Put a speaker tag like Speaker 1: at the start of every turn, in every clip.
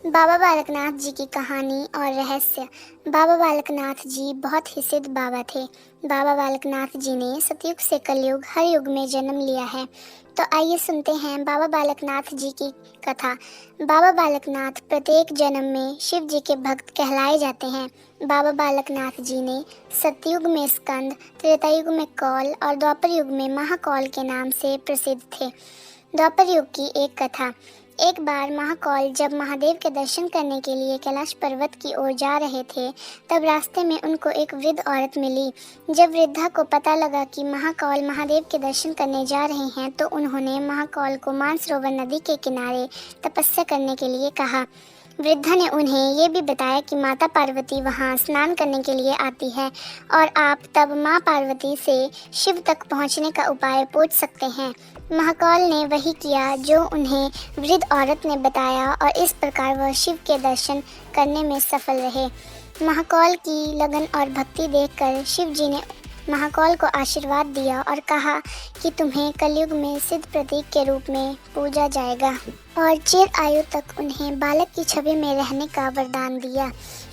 Speaker 1: बाबा बालकनाथ जी की कहानी और रहस्य। बाबा बालकनाथ जी बहुत ही सिद्ध बाबा थे। बाबा बालकनाथ जी ने सतयुग से कलयुग हर युग में जन्म लिया है। तो आइए सुनते हैं बाबा बालकनाथ जी की कथा। बाबा बालकनाथ प्रत्येक जन्म में शिव जी के भक्त कहलाए जाते हैं। बाबा बालकनाथ जी ने सतयुग में स्कंद, त्रेता युग में कौल और द्वापर युग में महाकौल के नाम से प्रसिद्ध थे। द्वापर युग की एक कथा। एक बार महाकौल जब महादेव के दर्शन करने के लिए कैलाश पर्वत की ओर जा रहे थे, तब रास्ते में उनको एक वृद्ध औरत मिली। जब वृद्धा को पता लगा कि महाकौल महादेव के दर्शन करने जा रहे हैं, तो उन्होंने महाकौल को मानसरोवर नदी के किनारे तपस्या करने के लिए कहा। वृद्धा ने उन्हें ये भी बताया कि माता पार्वती वहाँ स्नान करने के लिए आती है और आप तब माँ पार्वती से शिव तक पहुँचने का उपाय पूछ सकते हैं। महाकौल ने वही किया जो उन्हें वृद्ध औरत ने बताया और इस प्रकार वह शिव के दर्शन करने में सफल रहे। महाकौल की लगन और भक्ति देखकर शिव जी ने महाकौल को आशीर्वाद दिया और कहा कि तुम्हें कलयुग में सिद्ध प्रतीक के रूप में पूजा जाएगा और चिर आयु तक उन्हें बालक की छवि में रहने का वरदान दिया।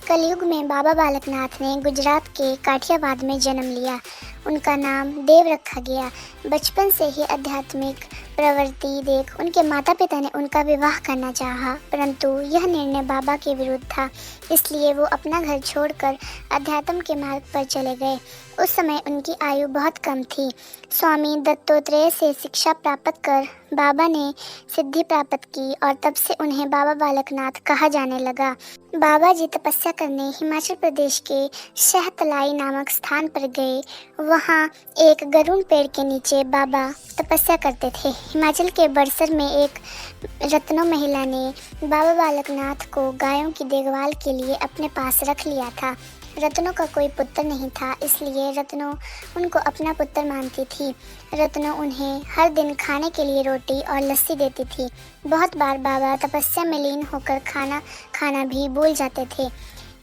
Speaker 1: कलयुग में बाबा बालकनाथ ने गुजरात के काठियावाड़ में जन्म लिया। उनका नाम देव रखा गया। बचपन से ही आध्यात्मिक प्रवृत्ति देख उनके माता पिता ने उनका विवाह करना चाहा, परंतु यह निर्णय बाबा के विरुद्ध था। इसलिए वो अपना घर छोड़कर अध्यात्म के मार्ग पर चले गए। उस समय उनकी आयु बहुत कम थी। स्वामी दत्तात्रेय से शिक्षा प्राप्त कर बाबा ने सिद्धि प्राप्त की और तब से उन्हें बाबा बालकनाथ कहा जाने लगा। बाबा जी तपस्या करने हिमाचल प्रदेश के शहतलाई नामक स्थान पर गए। वहाँ एक गरुड़ पेड़ के नीचे बाबा तपस्या करते थे। हिमाचल के बड़सर में एक रत्नो महिला ने बाबा बालकनाथ को गायों की देखभाल के लिए अपने पास रख लिया था। रत्नो का कोई पुत्र नहीं था, इसलिए रत्नो उनको अपना पुत्र मानती थी। रत्नो उन्हें हर दिन खाने के लिए रोटी और लस्सी देती थी। बहुत बार बाबा तपस्या में लीन होकर खाना खाना भी भूल जाते थे।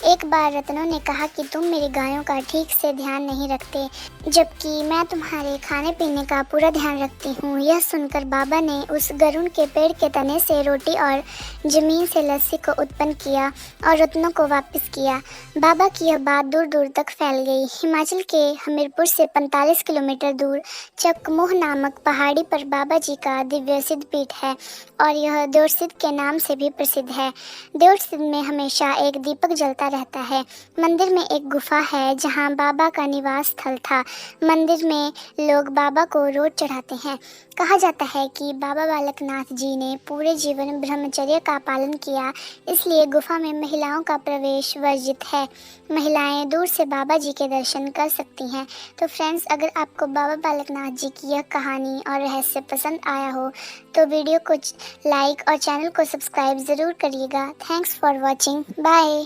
Speaker 1: एक बार रत्नो ने कहा कि तुम मेरी गायों का ठीक से ध्यान नहीं रखते, जबकि मैं तुम्हारे खाने पीने का पूरा ध्यान रखती हूँ। यह सुनकर बाबा ने उस गरुड़ के पेड़ के तने से रोटी और जमीन से लस्सी को उत्पन्न किया और रत्नो को वापस किया। बाबा की यह बात दूर दूर तक फैल गई। हिमाचल के हमीरपुर से 45 किलोमीटर दूर चकमोह नामक पहाड़ी पर बाबा जी का दिव्य सिद्ध पीठ है और यह देवसिद्ध के नाम से भी प्रसिद्ध है। देवसिद्ध में हमेशा एक दीपक जलता रहता है। मंदिर में एक गुफा है जहां बाबा का निवास स्थल था। मंदिर में लोग बाबा को रोज चढ़ाते हैं। कहा जाता है कि बाबा बालकनाथ जी ने पूरे जीवन ब्रह्मचर्य का पालन किया, इसलिए गुफा में महिलाओं का प्रवेश वर्जित है। महिलाएं दूर से बाबा जी के दर्शन कर सकती हैं। तो फ्रेंड्स, अगर आपको बाबा बालकनाथ जी की यह कहानी और रहस्य पसंद आया हो तो वीडियो को लाइक और चैनल को सब्सक्राइब ज़रूर करिएगा। Thanks for watching. बाय।